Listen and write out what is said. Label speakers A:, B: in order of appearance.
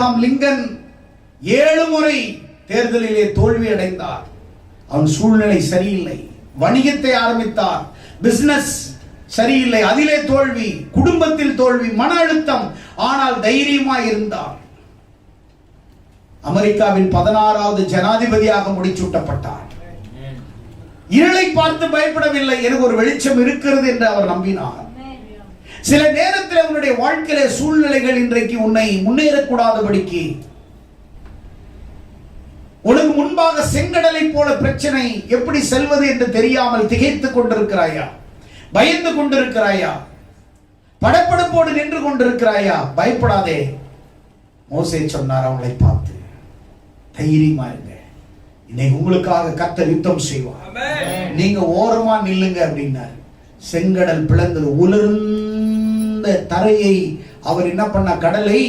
A: Abraham Lincoln 7 முறை தேர்தலிலே தோல்வி அடைந்தார். அவன் சூழ்நிலை சரியில்லை. வணிகத்தை ஆரம்பித்தார், பிசினஸ் சரியில்லை, அதிலே தோல்வி, குடும்பத்தில் தோல்வி, மன அழுத்தம். ஆனால் தைரியமாய் இருந்தார். அமெரிக்காவின் 16வது ஜனாதிபதியாக முடிசூட்டப்பட்டார். இருளை பார்த்து பயப்படவில்லை, எனக்கு ஒரு வெளிச்சம் இருக்கிறது என்று அவர் நம்பினார். சில நேரத்தில் உன்னுடைய வாழ்க்கையில சூழ்நிலைகள் இன்றைக்கு உன்னை முன்னேறக்கூடாதபடிக்கு, உனக்கு முன்பாக செங்கடலை போல பிரச்சனை, எப்படி செல்வது என்று தெரியாமல் திகைத்துக் கொண்டிருக்கிறாயா? பயந்து கொண்டிருக்கிறாயா? படப்படப்போடு நின்று கொண்டிருக்கிறாயா? பயப்படாதே. மோசே சொன்னார் அவங்களை பார்த்து, தைரியமா இருங்க, இன்னைக்கு உங்களுக்காக கர்த்தர் யுத்தம் செய்வார், நீங்க ஓரமா நில்லுங்க அப்படின்னார். செங்கடல் பிளந்தது. உலர்ந்த தரையை அவர் என்ன பண்ண, கடலை